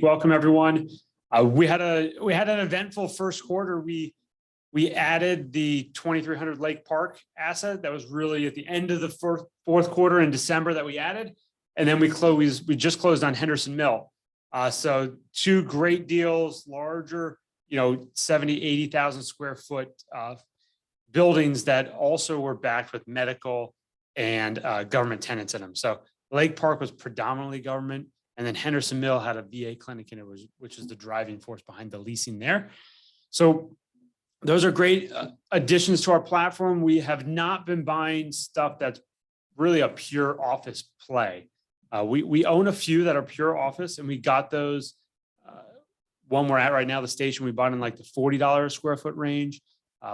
Welcome, everyone. We had an eventful first quarter. We added the 2300 Lake Park asset. That was really at the end of the fourth quarter in December that we added, and then we just closed on Henderson Mill. So two great deals, larger, 70, 80,000 square foot buildings that also were backed with medical and government tenants in them. So Lake Park was predominantly government. And then Henderson Mill had a VA clinic in it, which is the driving force behind the leasing there. So those are great additions to our platform. We have not been buying stuff that's really a pure office play. We own a few that are pure office, and we got those. One we're at right now, the station, we bought in like the $40 a square foot range.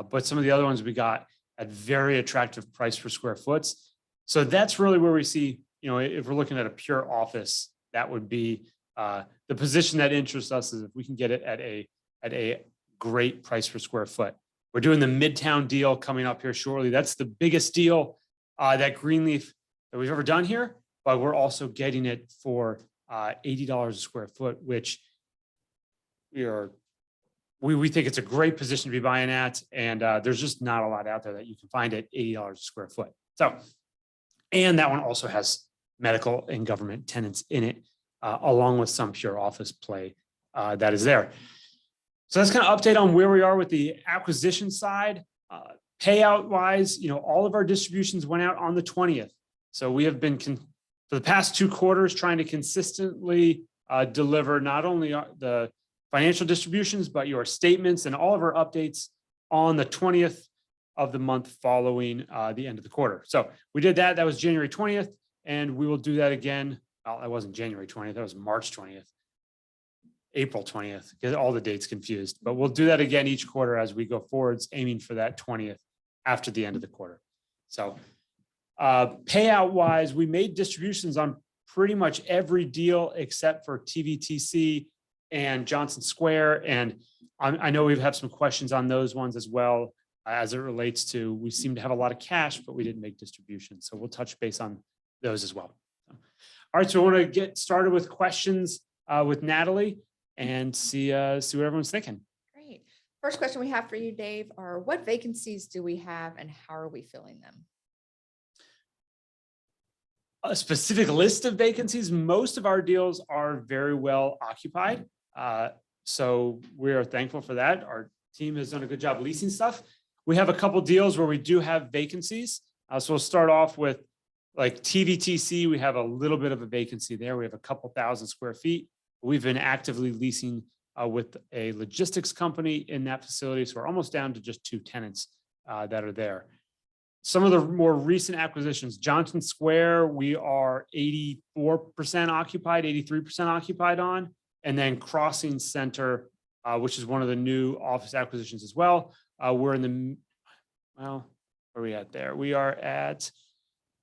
But some of the other ones we got at very attractive price per square foot. So that's really where we see, if we're looking at a pure office, that would be the position that interests us, is if we can get it at a great price per square foot. We're doing the Midtown deal coming up here shortly. That's the biggest deal that Greenleaf that we've ever done here, but we're also getting it for $80 a square foot, which we think it's a great position to be buying at, and there's just not a lot out there that you can find at $80 a square foot. So, and that one also has medical and government tenants in it, along with some pure office play that is there. So that's kind of update on where we are with the acquisition side. Payout wise, all of our distributions went out on the 20th. So we have been for the past 2 quarters trying to consistently deliver not only the financial distributions, but your statements and all of our updates on the 20th of the month following the end of the quarter. So we did that. That was January 20th. And we will do that again. Well, that wasn't January 20th. That was March 20th, April 20th. Get all the dates confused. But we'll do that again each quarter as we go forwards, aiming for that 20th after the end of the quarter. So payout wise, we made distributions on pretty much every deal except for TVTC and Johnson Square. And I know we've had some questions on those ones as well, as it relates to, we seem to have a lot of cash, but we didn't make distributions. So we'll touch base on those as well. All right, so I want to get started with questions with Natalie and see what everyone's thinking. Great. First question we have for you, Dave, are what vacancies do we have and how are we filling them? A specific list of vacancies. Most of our deals are very well occupied. So we are thankful for that. Our team has done a good job leasing stuff. We have a couple deals where we do have vacancies. So we'll start off with like TVTC. We have a little bit of a vacancy there. We have a couple thousand square feet. We've been actively leasing with a logistics company in that facility. So we're almost down to just 2 tenants that are there. Some of the more recent acquisitions, Johnson Square, we are 84% occupied, 83% occupied on. And then Crossing Center, which is one of the new office acquisitions as well. We're in the, well, where are we at there? We are at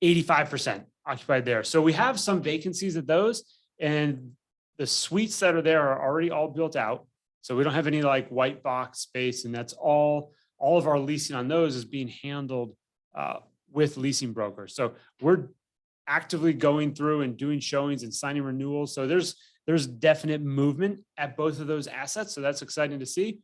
85% occupied there. So we have some vacancies at those, and the suites that are there are already all built out. So we don't have any like white box space, and that's all of our leasing on those is being handled with leasing brokers. So we're actively going through and doing showings and signing renewals. So there's definite movement at both of those assets. So that's exciting to see.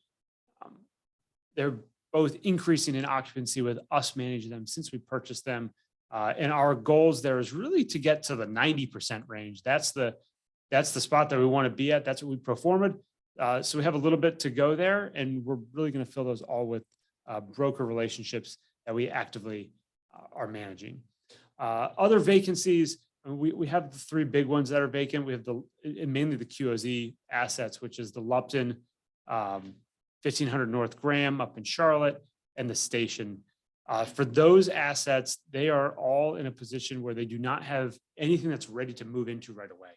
They're both increasing in occupancy with us managing them since we purchased them. And our goals there is really to get to the 90% range. That's the spot that we want to be at. That's what we performed. So we have a little bit to go there, and we're really going to fill those all with broker relationships that we actively are managing. Other vacancies, we have the 3 big ones that are vacant. We have mainly the QOZ assets, which is the Lupton, 1500 North Graham up in Charlotte, and the station. For those assets, they are all in a position where they do not have anything that's ready to move into right away.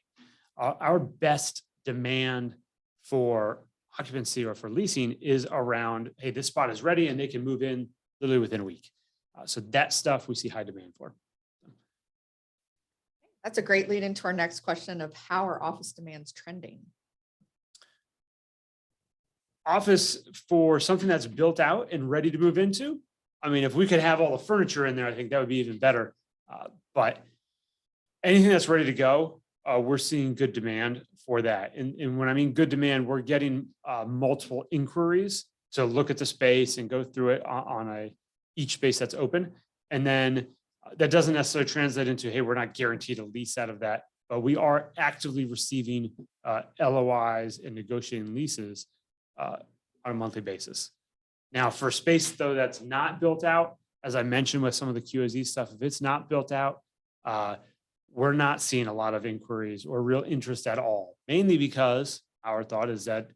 Our best demand for occupancy or for leasing is around, hey, this spot is ready and they can move in literally within a week. So that stuff we see high demand for. That's a great lead into our next question of how are office demands trending? Office for something that's built out and ready to move into. I mean, if we could have all the furniture in there, I think that would be even better. But anything that's ready to go, we're seeing good demand for that. And when I mean good demand, we're getting multiple inquiries to look at the space and go through it on each space that's open. And then that doesn't necessarily translate into, hey, we're not guaranteed a lease out of that, but we are actively receiving LOIs and negotiating leases on a monthly basis. Now, for space though that's not built out, as I mentioned with some of the QOZ stuff, if it's not built out, we're not seeing a lot of inquiries or real interest at all, mainly because our thought is that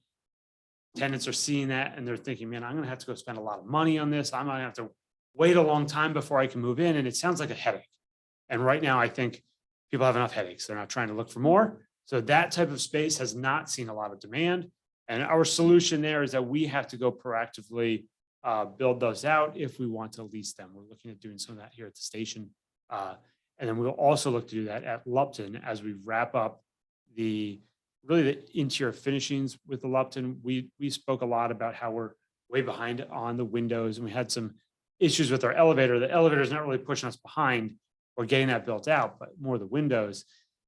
tenants are seeing that and they're thinking, man, I'm going to have to go spend a lot of money on this. I'm going to have to wait a long time before I can move in. And it sounds like a headache. And right now, I think people have enough headaches. They're not trying to look for more. So that type of space has not seen a lot of demand. And our solution there is that we have to go proactively build those out if we want to lease them. We're looking at doing some of that here at the station. And then we'll also look to do that at Lupton as we wrap up the interior finishings with the Lupton. We spoke a lot about how we're way behind on the windows, and we had some issues with our elevator. The elevator is not really pushing us behind. We're getting that built out, but more the windows.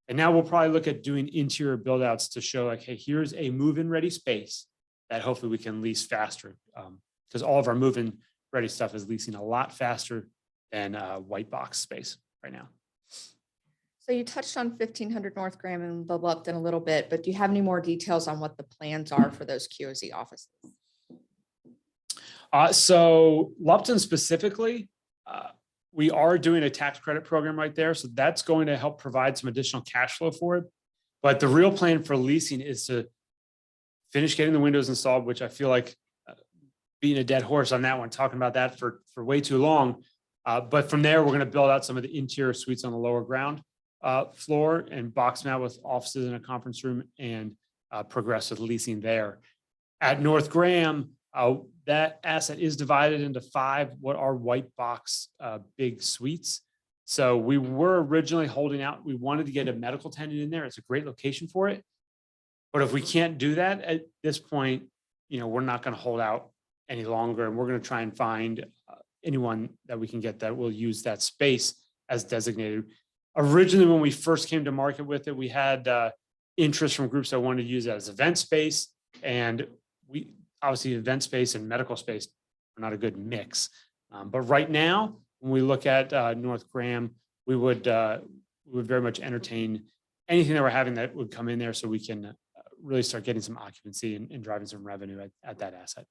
And now we'll probably look at doing interior build outs to show like, hey, here's a move-in ready space that hopefully we can lease faster. Because all of our move-in ready stuff is leasing a lot faster than white box space right now. So you touched on 1500 North Graham and the Lupton a little bit, but do you have any more details on what the plans are for those QOZ offices? So Lupton specifically, we are doing a tax credit program right there. So that's going to help provide some additional cash flow for it. But the real plan for leasing is to finish getting the windows installed, which I feel like being a dead horse on that one, talking about that for way too long. But from there, we're going to build out some of the interior suites on the lower ground floor and box them out with offices and a conference room and progress with leasing there. At North Graham, that asset is divided into 5 what are white box big suites. So we were originally holding out. We wanted to get a medical tenant in there. It's a great location for it. But if we can't do that at this point, we're not going to hold out any longer. And we're going to try and find anyone that we can get that will use that space as designated. Originally, when we first came to market with it, we had interest from groups that wanted to use it as event space. And we obviously event space and medical space are not a good mix. But right now, when we look at North Graham, we would very much entertain anything that we're having that would come in there so we can really start getting some occupancy and driving some revenue at that asset.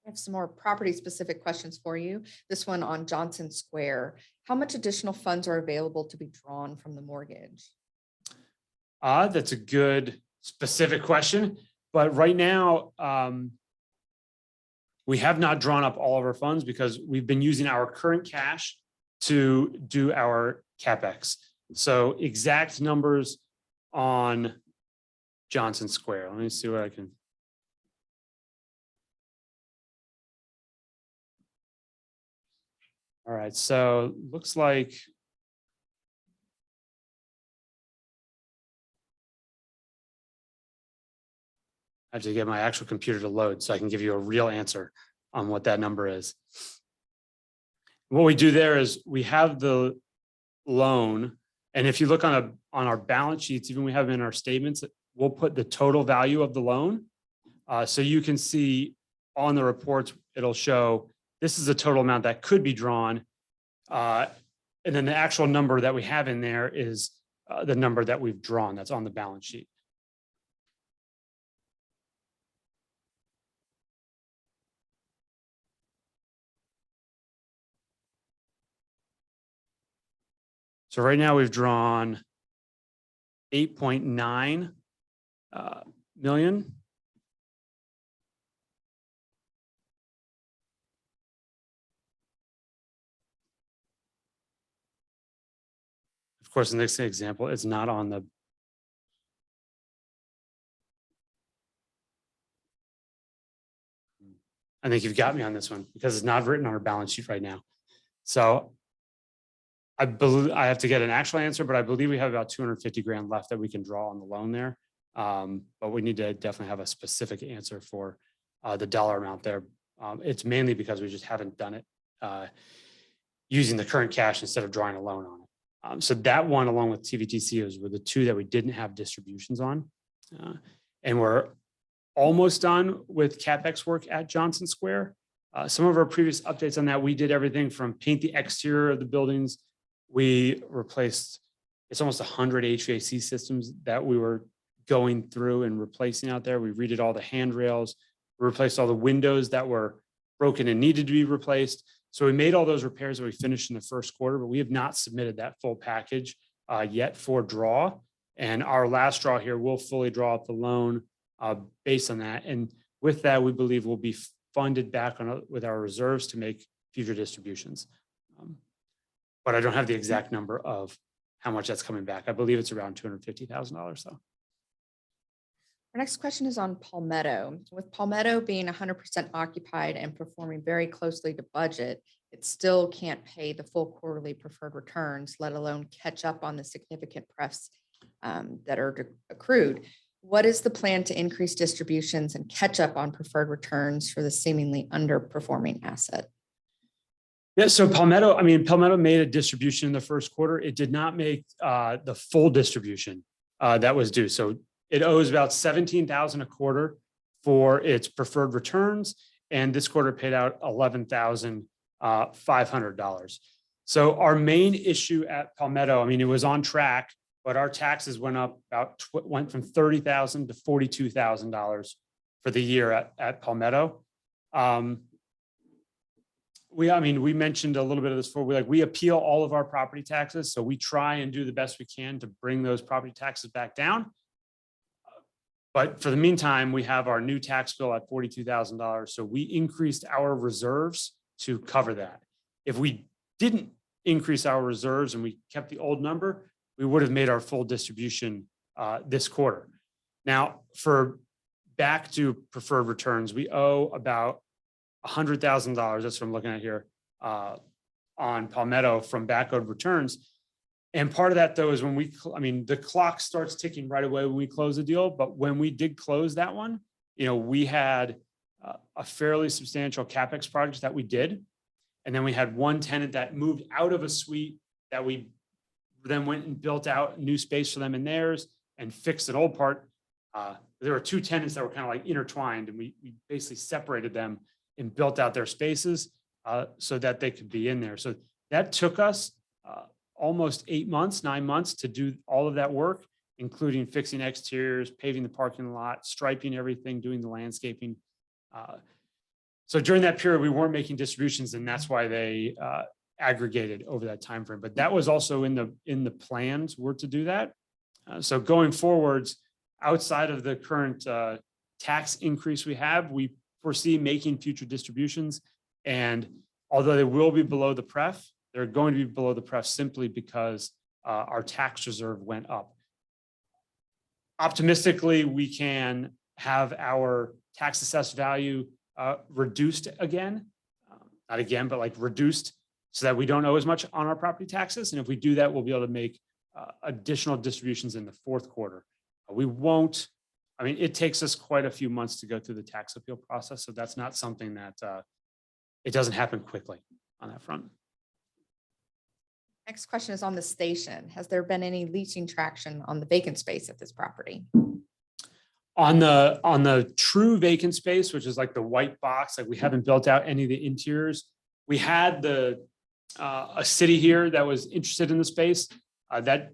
I have some more property specific questions for you. This one on Johnson Square. How much additional funds are available to be drawn from the mortgage? That's a good specific question. But right now, we have not drawn up all of our funds because we've been using our current cash to do our CapEx. So exact numbers on Johnson Square. Let me see what I can. All right, so looks like I have to get my actual computer to load so I can give you a real answer on what that number is. What we do there is we have the loan, and if you look on our balance sheets, even we have in our statements, we'll put the total value of the loan. So you can see on the reports, it'll show this is the total amount that could be drawn. And then the actual number that we have in there is the number that we've drawn that's on the balance sheet. So right now we've drawn 8.9 million. Of course, the next example is not on the. I think you've got me on this one because it's not written on our balance sheet right now. So I believe I have to get an actual answer, but I believe we have about 250 grand left that we can draw on the loan there. But we need to definitely have a specific answer for the dollar amount there. It's mainly because we just haven't done it using the current cash instead of drawing a loan on it. So that one, along with TVTCOs, were the two that we didn't have distributions on. And we're almost done with CapEx work at Johnson Square. Some of our previous updates on that, we did everything from paint the exterior of the buildings. We replaced, it's almost 100 HVAC systems that we were going through and replacing out there. We redid all the handrails, we replaced all the windows that were broken and needed to be replaced. So we made all those repairs that we finished in the first quarter, but we have not submitted that full package yet for draw. And our last draw here will fully draw up the loan based on that. And with that, we believe we'll be funded back on with our reserves to make future distributions. But I don't have the exact number of how much that's coming back. I believe it's around $250,000 though. Our next question is on Palmetto. With Palmetto being 100% occupied and performing very closely to budget, it still can't pay the full quarterly preferred returns, let alone catch up on the significant prefs that are accrued. What is the plan to increase distributions and catch up on preferred returns for the seemingly underperforming asset? Yeah, so Palmetto made a distribution in the first quarter. It did not make the full distribution that was due. So it owes about $17,000 a quarter for its preferred returns, and this quarter paid out $11,500. So our main issue at Palmetto, it was on track, but our taxes went up went from $30,000 to $42,000 for the year at Palmetto. We mentioned a little bit of this before. We appeal all of our property taxes, so we try and do the best we can to bring those property taxes back down. But for the meantime, we have our new tax bill at $42,000. So we increased our reserves to cover that. If we didn't increase our reserves and we kept the old number, we would have made our full distribution this quarter. Now, for back to preferred returns, we owe about $100,000. That's what I'm looking at here on Palmetto from back owed returns. And part of that, though, is when the clock starts ticking right away when we close the deal. But when we did close that one, we had a fairly substantial CapEx project that we did. And then we had one tenant that moved out of a suite that we then went and built out new space for them in theirs and fixed an old part. There were two tenants that were kind of like intertwined, and we basically separated them and built out their spaces so that they could be in there. So that took us almost 9 months to do all of that work, including fixing exteriors, paving the parking lot, striping everything, doing the landscaping. So during that period, we weren't making distributions, and that's why they aggregated over that time frame. But that was also in the plans were to do that. So going forwards, outside of the current tax increase we have, we foresee making future distributions. And although they will be below the pref, they're going to be below the pref simply because our tax reserve went up. Optimistically, we can have our tax assessed value reduced again, not again, but reduced so that we don't owe as much on our property taxes. And if we do that, we'll be able to make additional distributions in the fourth quarter. We won't, it takes us quite a few months to go through the tax appeal process. So that's not something that it doesn't happen quickly on that front. Next question is on the station. Has there been any leasing traction on the vacant space at this property? On the true vacant space, which is like the white box, we haven't built out any of the interiors. We had a city here that was interested in the space. That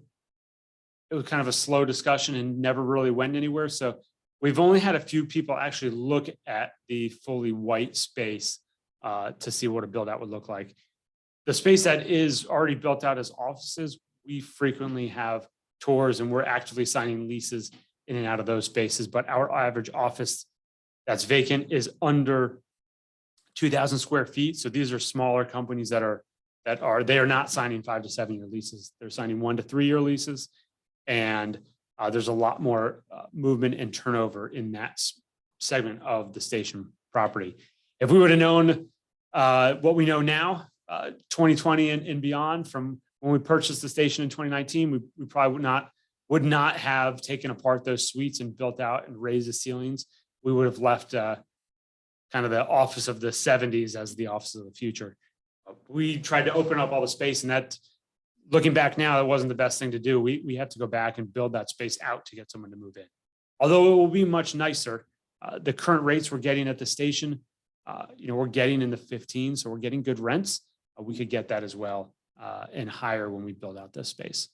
it was kind of a slow discussion and never really went anywhere. So we've only had a few people actually look at the fully white space to see what a build out would look like. The space that is already built out as offices, we frequently have tours and we're actively signing leases in and out of those spaces. But our average office that's vacant is under 2,000 square feet. So these are smaller companies they are not signing 5 to 7 year leases. They're signing 1 to 3 year leases. And there's a lot more movement and turnover in that segment of the station property. If we would have known what we know now, 2020 and beyond, from when we purchased the station in 2019, we probably would not have taken apart those suites and built out and raised the ceilings. We would have left kind of the office of the 70s as the office of the future. We tried to open up all the space, and that looking back now, it wasn't the best thing to do. We had to go back and build that space out to get someone to move in. Although it will be much nicer, the current rates we're getting at the station, we're getting in the 15, so we're getting good rents. We could get that as well and higher when we build out this space.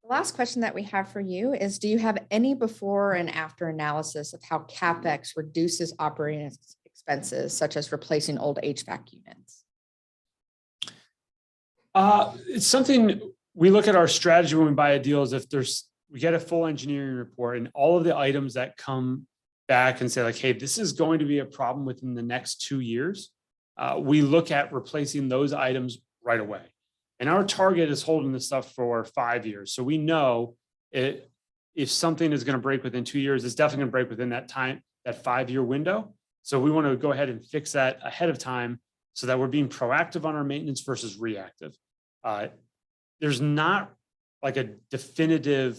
The last question that we have for you is, do you have any before and after analysis of how CapEx reduces operating expenses, such as replacing old HVAC units? It's something we look at our strategy when we buy a deal is if we get a full engineering report and all of the items that come back and say like, hey, this is going to be a problem within the next 2 years. We look at replacing those items right away. And our target is holding this stuff for 5 years. So we know if something is going to break within 2 years, it's definitely going to break within that time, that 5-year window. So we want to go ahead and fix that ahead of time so that we're being proactive on our maintenance versus reactive. There's not like a definitive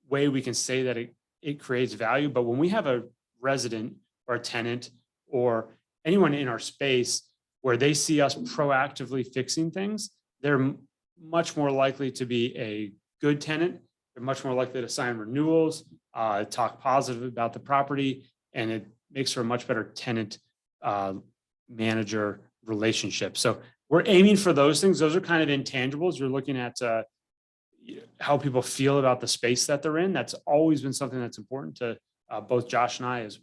way we can say that it creates value, but when we have a resident or a tenant or anyone in our space where they see us proactively fixing things, they're much more likely to be a good tenant. They're much more likely to sign renewals, talk positive about the property, and it makes for a much better tenant manager relationship. So we're aiming for those things. Those are kind of intangibles. You're looking at how people feel about the space that they're in. That's always been something that's important to both Josh and I, is,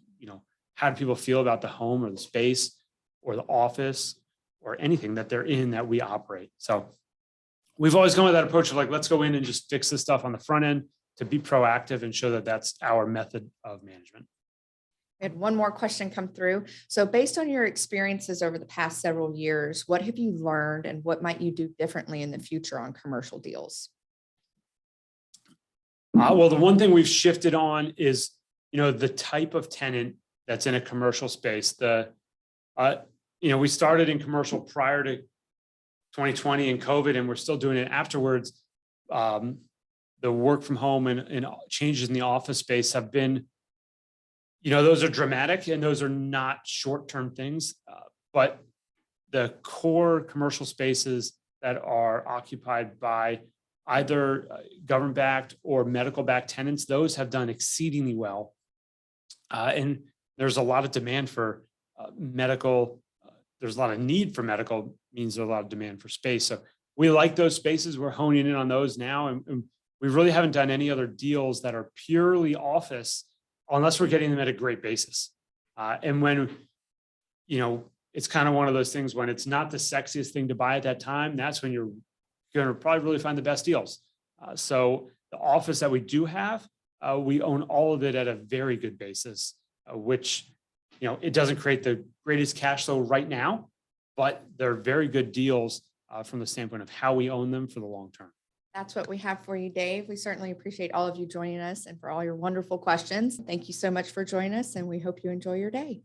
how do people feel about the home or the space or the office or anything that they're in that we operate. So we've always gone with that approach of like, let's go in and just fix this stuff on the front end to be proactive and show that that's our method of management. We had one more question come through. So based on your experiences over the past several years, what have you learned and what might you do differently in the future on commercial deals? Well, the one thing we've shifted on is, the type of tenant that's in a commercial space. We started in commercial prior to 2020 and COVID, and we're still doing it afterwards. The work from home and changes in the office space have been, those are dramatic and those are not short-term things. But the core commercial spaces that are occupied by either government-backed or medical-backed tenants, those have done exceedingly well. And there's a lot of demand for medical. There's a lot of need for medical, means there's a lot of demand for space. So we like those spaces. We're honing in on those now. And we really haven't done any other deals that are purely office unless we're getting them at a great basis. And when, it's kind of one of those things when it's not the sexiest thing to buy at that time, that's when you're going to probably really find the best deals. So the office that we do have, we own all of it at a very good basis, which, it doesn't create the greatest cash flow right now, but they're very good deals from the standpoint of how we own them for the long term. That's what we have for you, Dave. We certainly appreciate all of you joining us and for all your wonderful questions. Thank you so much for joining us, and we hope you enjoy your day.